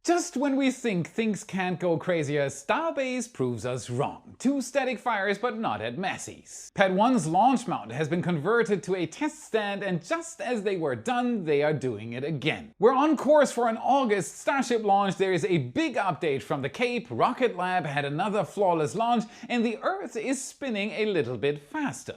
Just when we think things can't go crazier, Starbase proves us wrong. 2 static fires, but not at Massey's. Pad 1's launch mount has been converted to a test stand, and just as they were done, they are doing it again. We're on course for an August Starship launch. There is a big update from the Cape, Rocket Lab had another flawless launch, and the Earth is spinning a little bit faster.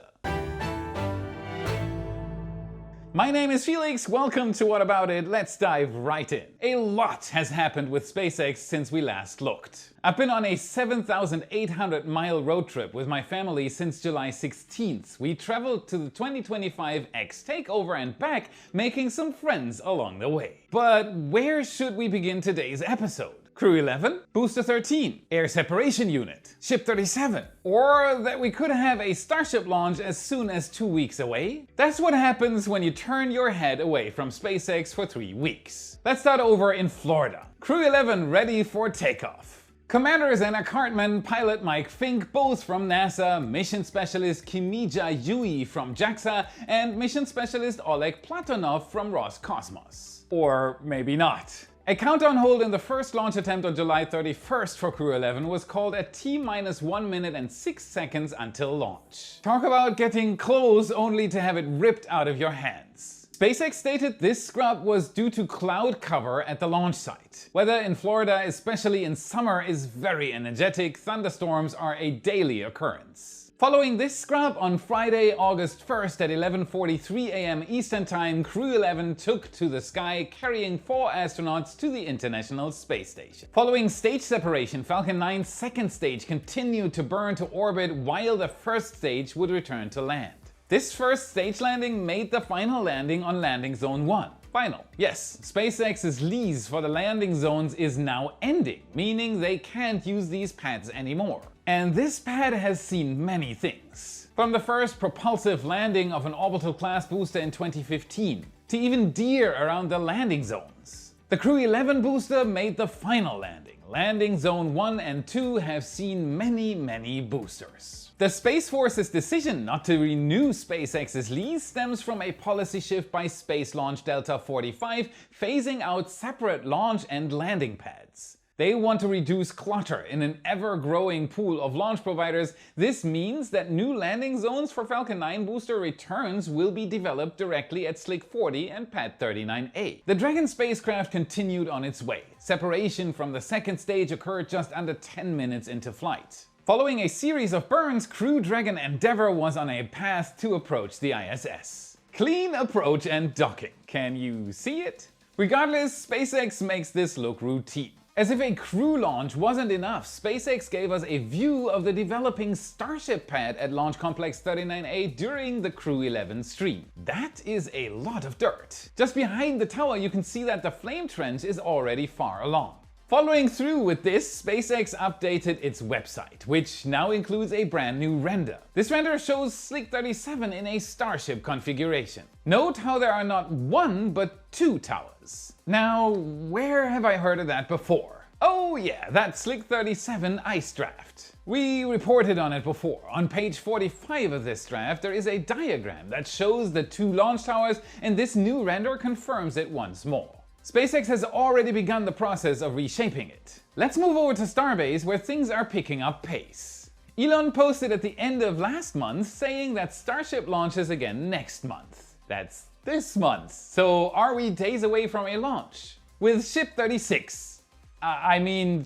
My name is Felix, welcome to What About It, let's dive right in. A lot has happened with SpaceX since we last looked. I've been on a 7,800 mile road trip with my family since July 16th. We traveled to the 2025 X takeover and back, making some friends along the way. But where should we begin today's episode? Crew 11, Booster 13, Air Separation Unit, Ship 37, or that we could have a Starship launch as soon as 2 weeks away? That's what happens when you turn your head away from SpaceX for 3 weeks. Let's start over in Florida. Crew 11 ready for takeoff. Commanders Anna Cartman, pilot Mike Fink, both from NASA, mission specialist Kimija Yui from JAXA, and mission specialist Oleg Platonov from Roscosmos. Or maybe not. A countdown hold in the first launch attempt on July 31st for Crew 11 was called at T-1 minute and 6 seconds until launch. Talk about getting close only to have it ripped out of your hands. SpaceX stated this scrub was due to cloud cover at the launch site. Weather in Florida, especially in summer, is very energetic. Thunderstorms are a daily occurrence. Following this scrub, on Friday, August 1st at 11:43 a.m. Eastern Time, Crew 11 took to the sky, carrying 4 astronauts to the International Space Station. Following stage separation, Falcon 9's second stage continued to burn to orbit while the first stage would return to land. This first stage landing made the final landing on Landing Zone 1. Final. Yes, SpaceX's lease for the landing zones is now ending, meaning they can't use these pads anymore. And this pad has seen many things. From the first propulsive landing of an orbital class booster in 2015, to even deer around the landing zones. The Crew 11 booster made the final landing. Landing Zone 1 and 2 have seen many boosters. The Space Force's decision not to renew SpaceX's lease stems from a policy shift by Space Launch Delta 45, phasing out separate launch and landing pads. They want to reduce clutter in an ever-growing pool of launch providers. This means that new landing zones for Falcon 9 booster returns will be developed directly at Slick 40 and Pad 39A. The Dragon spacecraft continued on its way. Separation from the second stage occurred just under 10 minutes into flight. Following a series of burns, Crew Dragon Endeavour was on a path to approach the ISS. Clean approach and docking. Can you see it? Regardless, SpaceX makes this look routine. As if a crew launch wasn't enough, SpaceX gave us a view of the developing Starship pad at Launch Complex 39A during the Crew 11 stream. That is a lot of dirt. Just behind the tower you can see that the flame trench is already far along. Following through with this, SpaceX updated its website, which now includes a brand new render. This render shows Slick 37 in a Starship configuration. Note how there are not 1 but 2 towers. Now, where have I heard of that before? Oh yeah, that Slick 37 ice draft. We reported on it before. On page 45 of this draft there is a diagram that shows the 2 launch towers, and this new render confirms it once more. SpaceX has already begun the process of reshaping it. Let's move over to Starbase, where things are picking up pace. Elon posted at the end of last month saying that Starship launches again next month. That's this month. So are we days away from a launch? With Ship 36,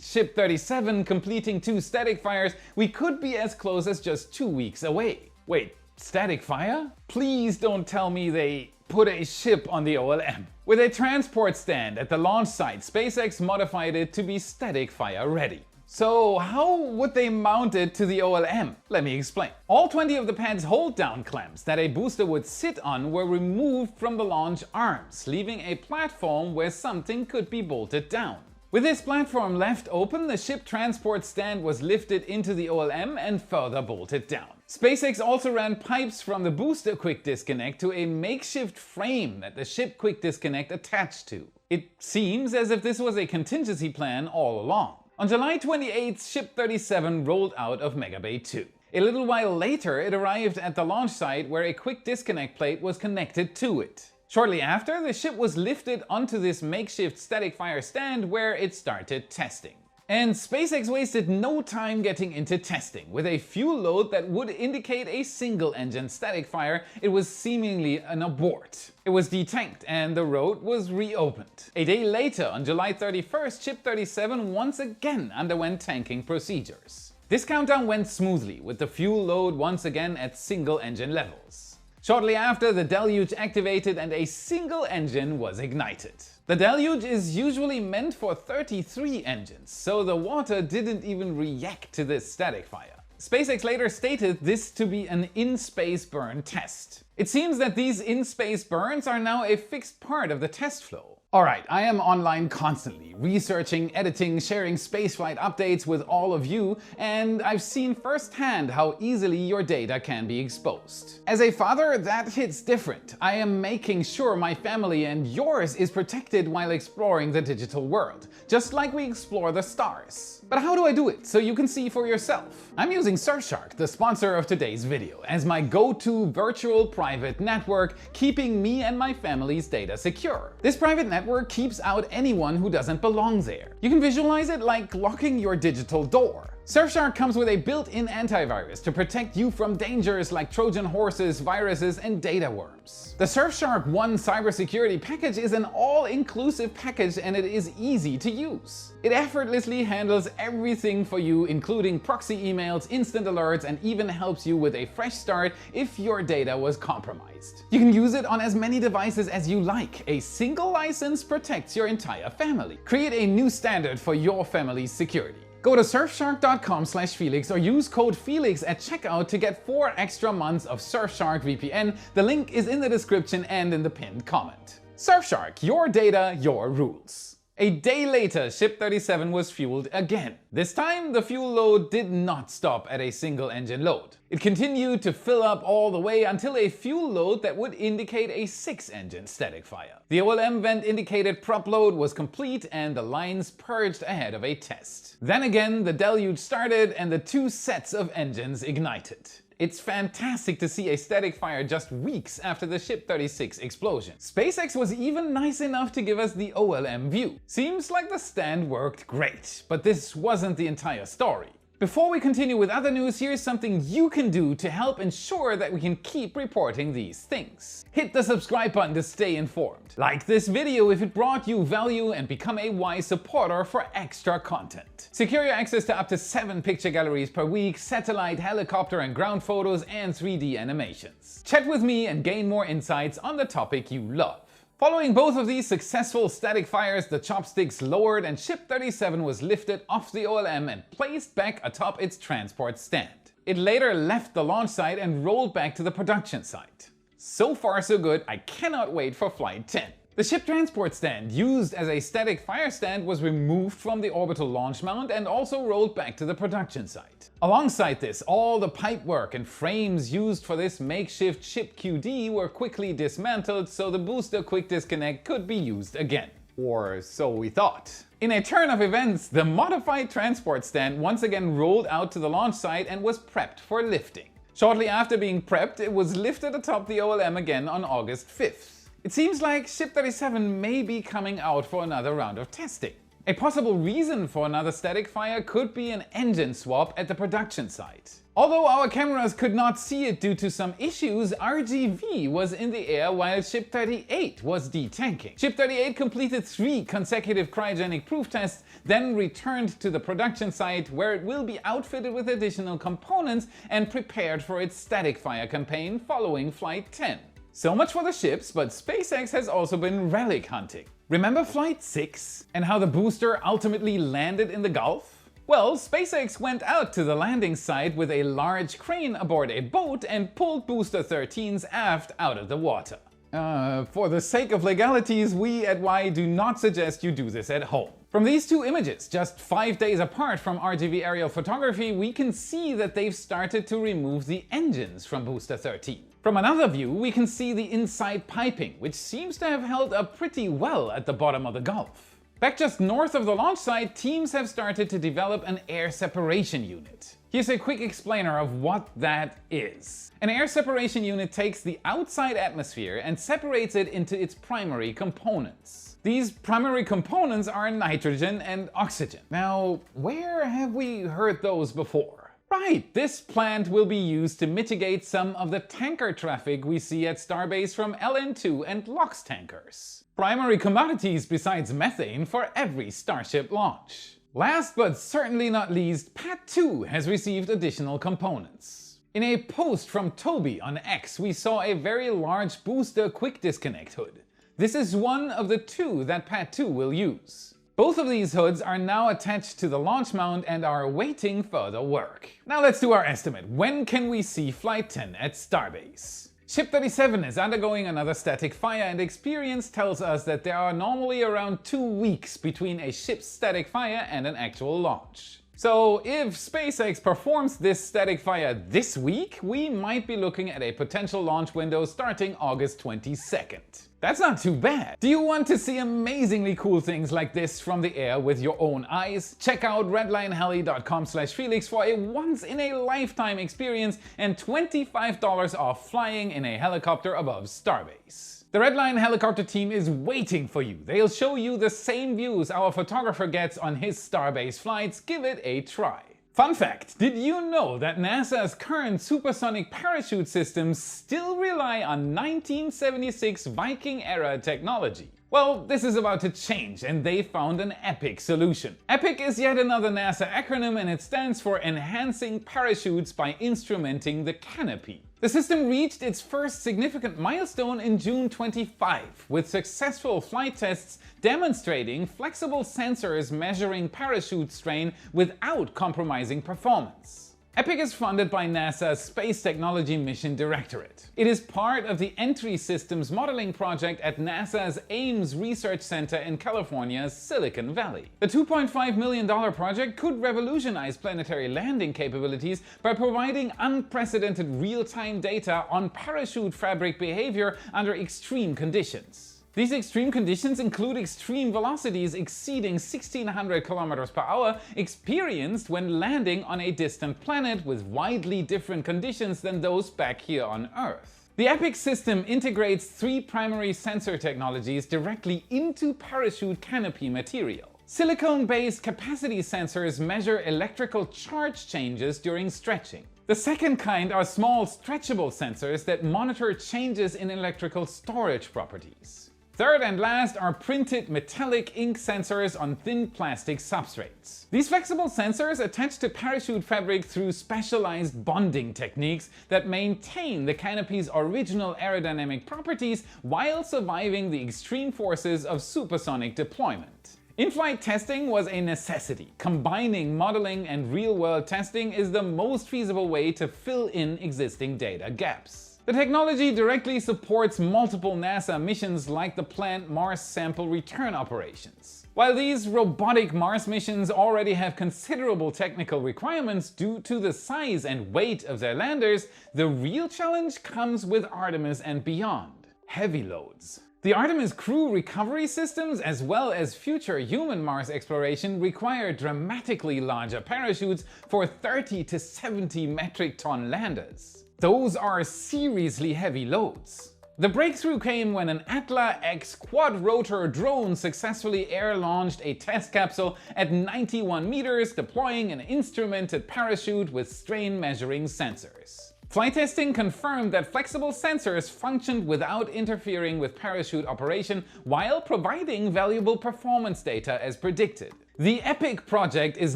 Ship 37 completing 2 static fires, we could be as close as just 2 weeks away. Wait, static fire? Please don't tell me they put a ship on the OLM. With a transport stand at the launch site, SpaceX modified it to be static fire ready. So how would they mount it to the OLM? Let me explain. All 20 of the pad's hold-down clamps that a booster would sit on were removed from the launch arms, leaving a platform where something could be bolted down. With this platform left open, the ship transport stand was lifted into the OLM and further bolted down. SpaceX also ran pipes from the booster quick disconnect to a makeshift frame that the ship quick disconnect attached to. It seems as if this was a contingency plan all along. On July 28th, Ship 37 rolled out of Mega Bay 2. A little while later, it arrived at the launch site where a quick disconnect plate was connected to it. Shortly after, the ship was lifted onto this makeshift static fire stand where it started testing. And SpaceX wasted no time getting into testing. With a fuel load that would indicate a single-engine static fire, it was seemingly an abort. It was detanked and the road was reopened. A day later, on July 31st, Ship 37 once again underwent tanking procedures. This countdown went smoothly, with the fuel load once again at single-engine levels. Shortly after, the deluge activated and a single engine was ignited. The deluge is usually meant for 33 engines, so the water didn't even react to this static fire. SpaceX later stated this to be an in-space burn test. It seems that these in-space burns are now a fixed part of the test flow. Alright, I am online constantly, researching, editing, sharing spaceflight updates with all of you, and I've seen firsthand how easily your data can be exposed. As a father, that hits different. I am making sure my family and yours is protected while exploring the digital world, just like we explore the stars. But how do I do it so you can see for yourself? I'm using Surfshark, the sponsor of today's video, as my go-to virtual private network, keeping me and my family's data secure. This private network keeps out anyone who doesn't belong there. You can visualize it like locking your digital door. Surfshark comes with a built-in antivirus to protect you from dangers like Trojan horses, viruses, and data worms. The Surfshark One cybersecurity package is an all-inclusive package and it is easy to use. It effortlessly handles everything for you, including proxy emails, instant alerts, and even helps you with a fresh start if your data was compromised. You can use it on as many devices as you like. A single license protects your entire family. Create a new standard for your family's security. Go to surfshark.com/Felix or use code Felix at checkout to get 4 extra months of Surfshark VPN. The link is in the description and in the pinned comment. Surfshark, your data, your rules. A day later, Ship 37 was fueled again. This time, the fuel load did not stop at a single engine load. It continued to fill up all the way until a fuel load that would indicate a 6-engine static fire. The OLM vent indicated prop load was complete and the lines purged ahead of a test. Then again, the deluge started and the 2 sets of engines ignited. It's fantastic to see a static fire just weeks after the Ship 36 explosion. SpaceX was even nice enough to give us the OLM view. Seems like the stand worked great, but this wasn't the entire story. Before we continue with other news, here's something you can do to help ensure that we can keep reporting these things. Hit the subscribe button to stay informed. Like this video if it brought you value and become a wise supporter for extra content. Secure your access to up to 7 picture galleries per week, satellite, helicopter and ground photos, and 3D animations. Chat with me and gain more insights on the topic you love. Following both of these successful static fires, the chopsticks lowered and Ship 37 was lifted off the OLM and placed back atop its transport stand. It later left the launch site and rolled back to the production site. So far so good, I cannot wait for Flight 10. The ship transport stand, used as a static fire stand, was removed from the orbital launch mount and also rolled back to the production site. Alongside this, all the pipework and frames used for this makeshift ship QD were quickly dismantled so the booster quick disconnect could be used again. Or so we thought. In a turn of events, the modified transport stand once again rolled out to the launch site and was prepped for lifting. Shortly after being prepped, it was lifted atop the OLM again on August 5th. It seems like Ship 37 may be coming out for another round of testing. A possible reason for another static fire could be an engine swap at the production site. Although our cameras could not see it due to some issues, RGV was in the air while Ship 38 was detanking. Ship 38 completed 3 consecutive cryogenic proof tests, then returned to the production site where it will be outfitted with additional components and prepared for its static fire campaign following Flight 10. So much for the ships, but SpaceX has also been relic hunting. Remember Flight 6 and how the booster ultimately landed in the Gulf? Well, SpaceX went out to the landing site with a large crane aboard a boat and pulled Booster 13's aft out of the water. For the sake of legalities, we at Y do not suggest you do this at home. From these 2 images, just 5 days apart from RGV aerial photography, we can see that they've started to remove the engines from Booster 13. From another view, we can see the inside piping, which seems to have held up pretty well at the bottom of the Gulf. Back just north of the launch site, teams have started to develop an air separation unit. Here's a quick explainer of what that is. An air separation unit takes the outside atmosphere and separates it into its primary components. These primary components are nitrogen and oxygen. Now, where have we heard those before? Right, this plant will be used to mitigate some of the tanker traffic we see at Starbase from LN2 and LOX tankers. Primary commodities besides methane for every Starship launch. Last but certainly not least, PAT-2 has received additional components. In a post from Toby on X, we saw a very large booster quick disconnect hood. This is one of the two that PAT-2 will use. Both of these hoods are now attached to the launch mount and are awaiting further work. Now let's do our estimate. When can we see Flight 10 at Starbase? Ship 37 is undergoing another static fire, and experience tells us that there are normally around 2 weeks between a ship's static fire and an actual launch. So if SpaceX performs this static fire this week, we might be looking at a potential launch window starting August 22nd. That's not too bad. Do you want to see amazingly cool things like this from the air with your own eyes? Check out redlineheli.com/Felix for a once-in-a-lifetime experience and $25 off flying in a helicopter above Starbase. The Redline helicopter team is waiting for you. They'll show you the same views our photographer gets on his Starbase flights. Give it a try. Fun fact, did you know that NASA's current supersonic parachute systems still rely on 1976 Viking-era technology? Well, this is about to change, and they found an EPIC solution. EPIC is yet another NASA acronym, and it stands for Enhancing Parachutes by Instrumenting the Canopy. The system reached its first significant milestone in June 25, with successful flight tests demonstrating flexible sensors measuring parachute strain without compromising performance. EPIC is funded by NASA's Space Technology Mission Directorate. It is part of the Entry Systems Modeling Project at NASA's Ames Research Center in California's Silicon Valley. The $2.5 million project could revolutionize planetary landing capabilities by providing unprecedented real-time data on parachute fabric behavior under extreme conditions. These extreme conditions include extreme velocities exceeding 1,600 km/h experienced when landing on a distant planet with widely different conditions than those back here on Earth. The EPIC system integrates 3 primary sensor technologies directly into parachute canopy material. Silicone-based capacity sensors measure electrical charge changes during stretching. The second kind are small stretchable sensors that monitor changes in electrical storage properties. Third and last are printed metallic ink sensors on thin plastic substrates. These flexible sensors attach to parachute fabric through specialized bonding techniques that maintain the canopy's original aerodynamic properties while surviving the extreme forces of supersonic deployment. In-flight testing was a necessity. Combining modeling and real-world testing is the most feasible way to fill in existing data gaps. The technology directly supports multiple NASA missions like the planned Mars sample return operations. While these robotic Mars missions already have considerable technical requirements due to the size and weight of their landers, the real challenge comes with Artemis and beyond: heavy loads. The Artemis crew recovery systems, as well as future human Mars exploration, require dramatically larger parachutes for 30 to 70 metric ton landers. Those are seriously heavy loads. The breakthrough came when an Atla-X quad-rotor drone successfully air-launched a test capsule at 91 meters, deploying an instrumented parachute with strain-measuring sensors. Flight testing confirmed that flexible sensors functioned without interfering with parachute operation while providing valuable performance data as predicted. The EPIC project is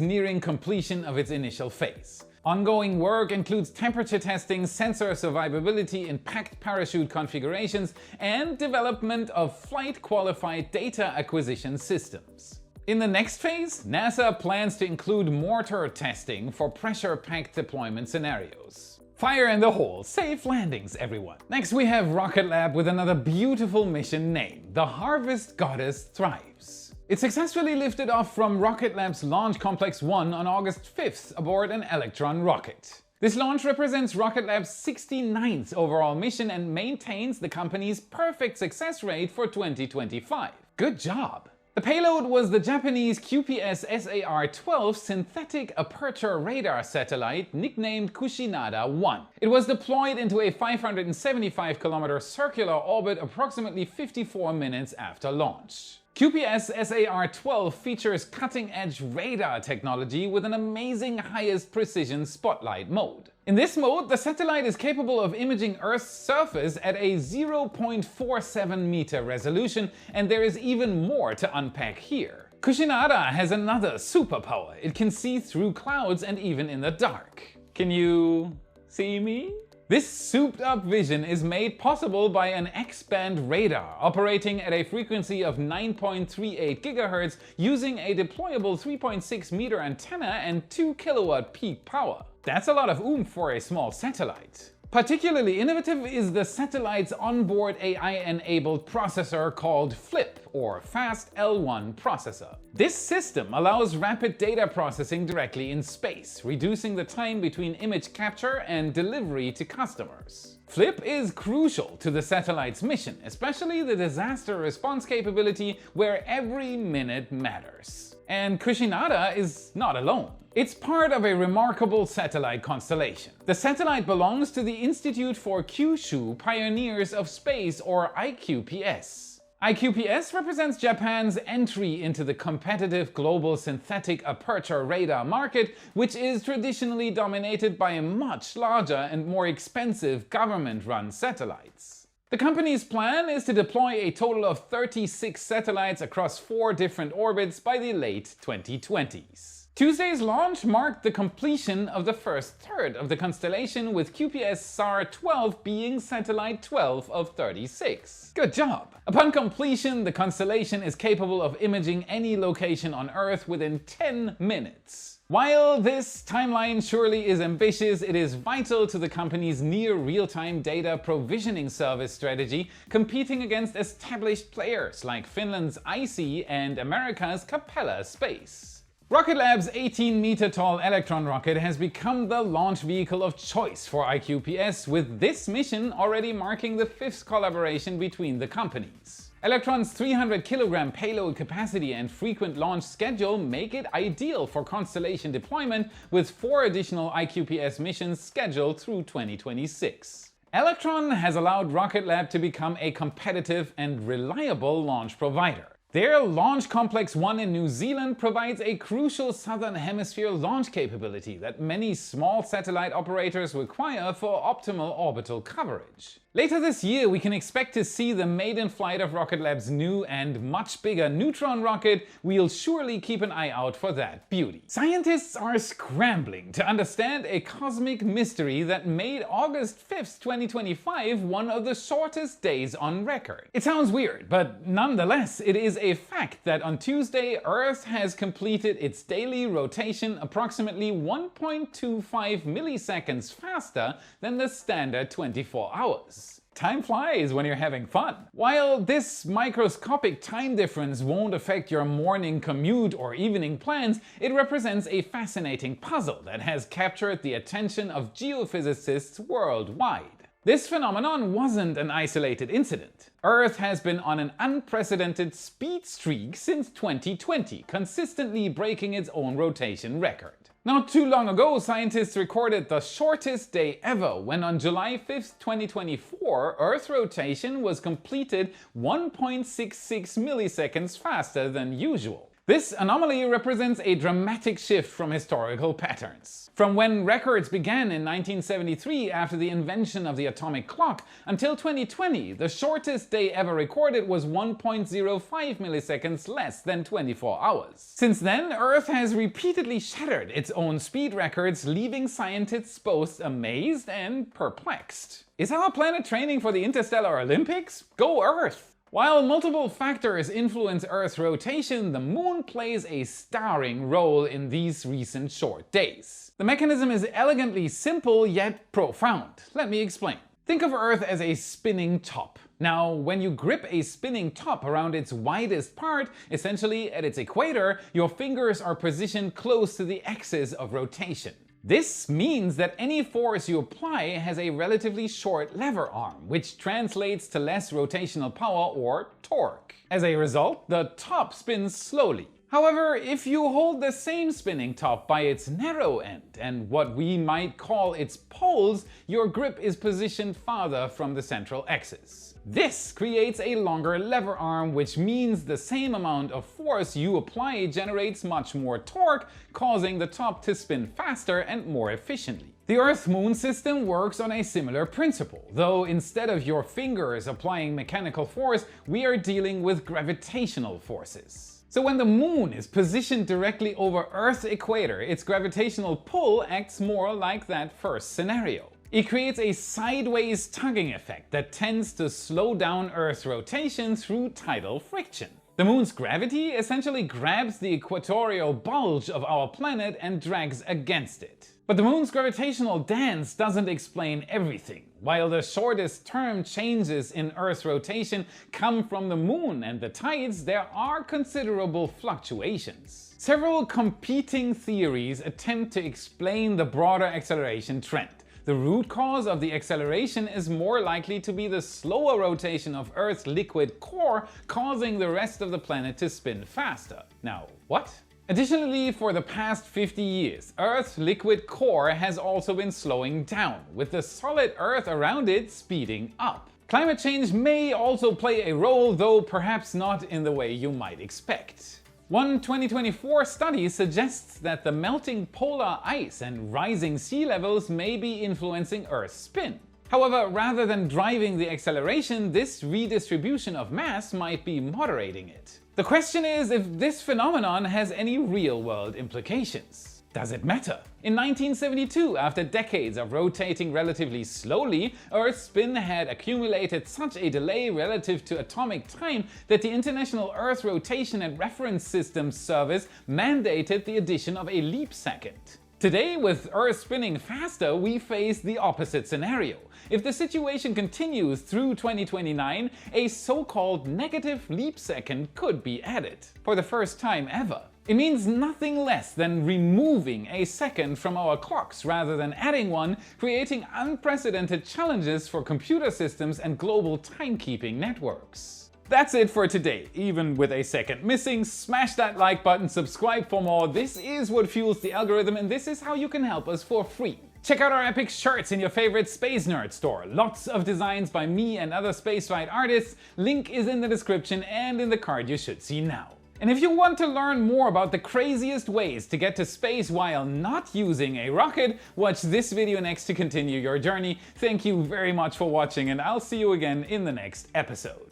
nearing completion of its initial phase. Ongoing work includes temperature testing, sensor survivability in packed parachute configurations, and development of flight-qualified data acquisition systems. In the next phase, NASA plans to include mortar testing for pressure-packed deployment scenarios. Fire in the hole, safe landings everyone. Next we have Rocket Lab with another beautiful mission name, the Harvest Goddess Thrives. It successfully lifted off from Rocket Lab's Launch Complex 1 on August 5th aboard an Electron rocket. This launch represents Rocket Lab's 69th overall mission and maintains the company's perfect success rate for 2025. Good job! The payload was the Japanese QPS SAR-12 synthetic aperture radar satellite nicknamed Kushinada-1. It was deployed into a 575-kilometer circular orbit approximately 54 minutes after launch. QPS SAR-12 features cutting-edge radar technology with an amazing highest precision spotlight mode. In this mode, the satellite is capable of imaging Earth's surface at a 0.47 meter resolution, and there is even more to unpack here. Kushinada has another superpower. It can see through clouds and even in the dark. Can you see me? This souped-up vision is made possible by an X-band radar operating at a frequency of 9.38 GHz using a deployable 3.6 meter antenna and 2 kilowatt peak power. That's a lot of oomph for a small satellite. Particularly innovative is the satellite's onboard AI-enabled processor called FLIP, or Fast L1 processor. This system allows rapid data processing directly in space, reducing the time between image capture and delivery to customers. FLIP is crucial to the satellite's mission, especially the disaster response capability where every minute matters. And Kushinada is not alone. It's part of a remarkable satellite constellation. The satellite belongs to the Institute for Kyushu Pioneers of Space, or IQPS. IQPS represents Japan's entry into the competitive global synthetic aperture radar market, which is traditionally dominated by much larger and more expensive government-run satellites. The company's plan is to deploy a total of 36 satellites across 4 different orbits by the late 2020s. Tuesday's launch marked the completion of the first third of the constellation, with QPS SAR-12 being satellite 12 of 36. Good job! Upon completion, the constellation is capable of imaging any location on Earth within 10 minutes. While this timeline surely is ambitious, it is vital to the company's near real-time data provisioning service strategy, competing against established players like Finland's IC and America's Capella Space. Rocket Lab's 18-meter-tall Electron rocket has become the launch vehicle of choice for IQPS, with this mission already marking the 5th collaboration between the companies. Electron's 300-kilogram payload capacity and frequent launch schedule make it ideal for constellation deployment, with 4 additional IQPS missions scheduled through 2026. Electron has allowed Rocket Lab to become a competitive and reliable launch provider. Their Launch Complex 1 in New Zealand provides a crucial Southern Hemisphere launch capability that many small satellite operators require for optimal orbital coverage. Later this year, we can expect to see the maiden flight of Rocket Lab's new and much bigger Neutron rocket. We'll surely keep an eye out for that beauty. Scientists are scrambling to understand a cosmic mystery that made August 5th, 2025 one of the shortest days on record. It sounds weird, but nonetheless, it is a fact that on Tuesday, Earth has completed its daily rotation approximately 1.25 milliseconds faster than the standard 24 hours. Time flies when you're having fun. While this microscopic time difference won't affect your morning commute or evening plans, it represents a fascinating puzzle that has captured the attention of geophysicists worldwide. This phenomenon wasn't an isolated incident. Earth has been on an unprecedented speed streak since 2020, consistently breaking its own rotation record. Not too long ago, scientists recorded the shortest day ever when on July 5th, 2024, Earth rotation was completed 1.66 milliseconds faster than usual. This anomaly represents a dramatic shift from historical patterns. From when records began in 1973 after the invention of the atomic clock until 2020, the shortest day ever recorded was 1.05 milliseconds less than 24 hours. Since then, Earth has repeatedly shattered its own speed records, leaving scientists both amazed and perplexed. Is our planet training for the Interstellar Olympics? Go Earth! While multiple factors influence Earth's rotation, the Moon plays a starring role in these recent short days. The mechanism is elegantly simple yet profound. Let me explain. Think of Earth as a spinning top. Now, when you grip a spinning top around its widest part, essentially at its equator, your fingers are positioned close to the axis of rotation. This means that any force you apply has a relatively short lever arm, which translates to less rotational power or torque. As a result, the top spins slowly. However, if you hold the same spinning top by its narrow end and what we might call its poles, your grip is positioned farther from the central axis. This creates a longer lever arm, which means the same amount of force you apply generates much more torque, causing the top to spin faster and more efficiently. The Earth-Moon system works on a similar principle, though instead of your fingers applying mechanical force, we are dealing with gravitational forces. So when the moon is positioned directly over Earth's equator, its gravitational pull acts more like that first scenario. It creates a sideways tugging effect that tends to slow down Earth's rotation through tidal friction. The moon's gravity essentially grabs the equatorial bulge of our planet and drags against it. But the moon's gravitational dance doesn't explain everything. While the shortest term changes in Earth's rotation come from the moon and the tides, there are considerable fluctuations. Several competing theories attempt to explain the broader acceleration trend. The root cause of the acceleration is more likely to be the slower rotation of Earth's liquid core, causing the rest of the planet to spin faster. Now, what? Additionally, for the past 50 years, Earth's liquid core has also been slowing down, with the solid Earth around it speeding up. Climate change may also play a role, though perhaps not in the way you might expect. One 2024 study suggests that the melting polar ice and rising sea levels may be influencing Earth's spin. However, rather than driving the acceleration, this redistribution of mass might be moderating it. The question is if this phenomenon has any real-world implications. Does it matter? In 1972, after decades of rotating relatively slowly, Earth's spin had accumulated such a delay relative to atomic time that the International Earth Rotation and Reference Systems Service mandated the addition of a leap second. Today, with Earth spinning faster, we face the opposite scenario. If the situation continues through 2029, a so-called negative leap second could be added, for the first time ever. It means nothing less than removing a second from our clocks rather than adding one, creating unprecedented challenges for computer systems and global timekeeping networks. That's it for today. Even with a second missing, smash that like button, subscribe for more. This is what fuels the algorithm, and this is how you can help us for free. Check out our epic shirts in your favorite Space Nerd store. Lots of designs by me and other spaceflight artists. Link is in the description and in the card you should see now. And if you want to learn more about the craziest ways to get to space while not using a rocket, watch this video next to continue your journey. Thank you very much for watching, and I'll see you again in the next episode.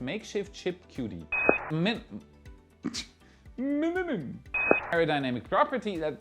Makeshift chip cutie. Aerodynamic property that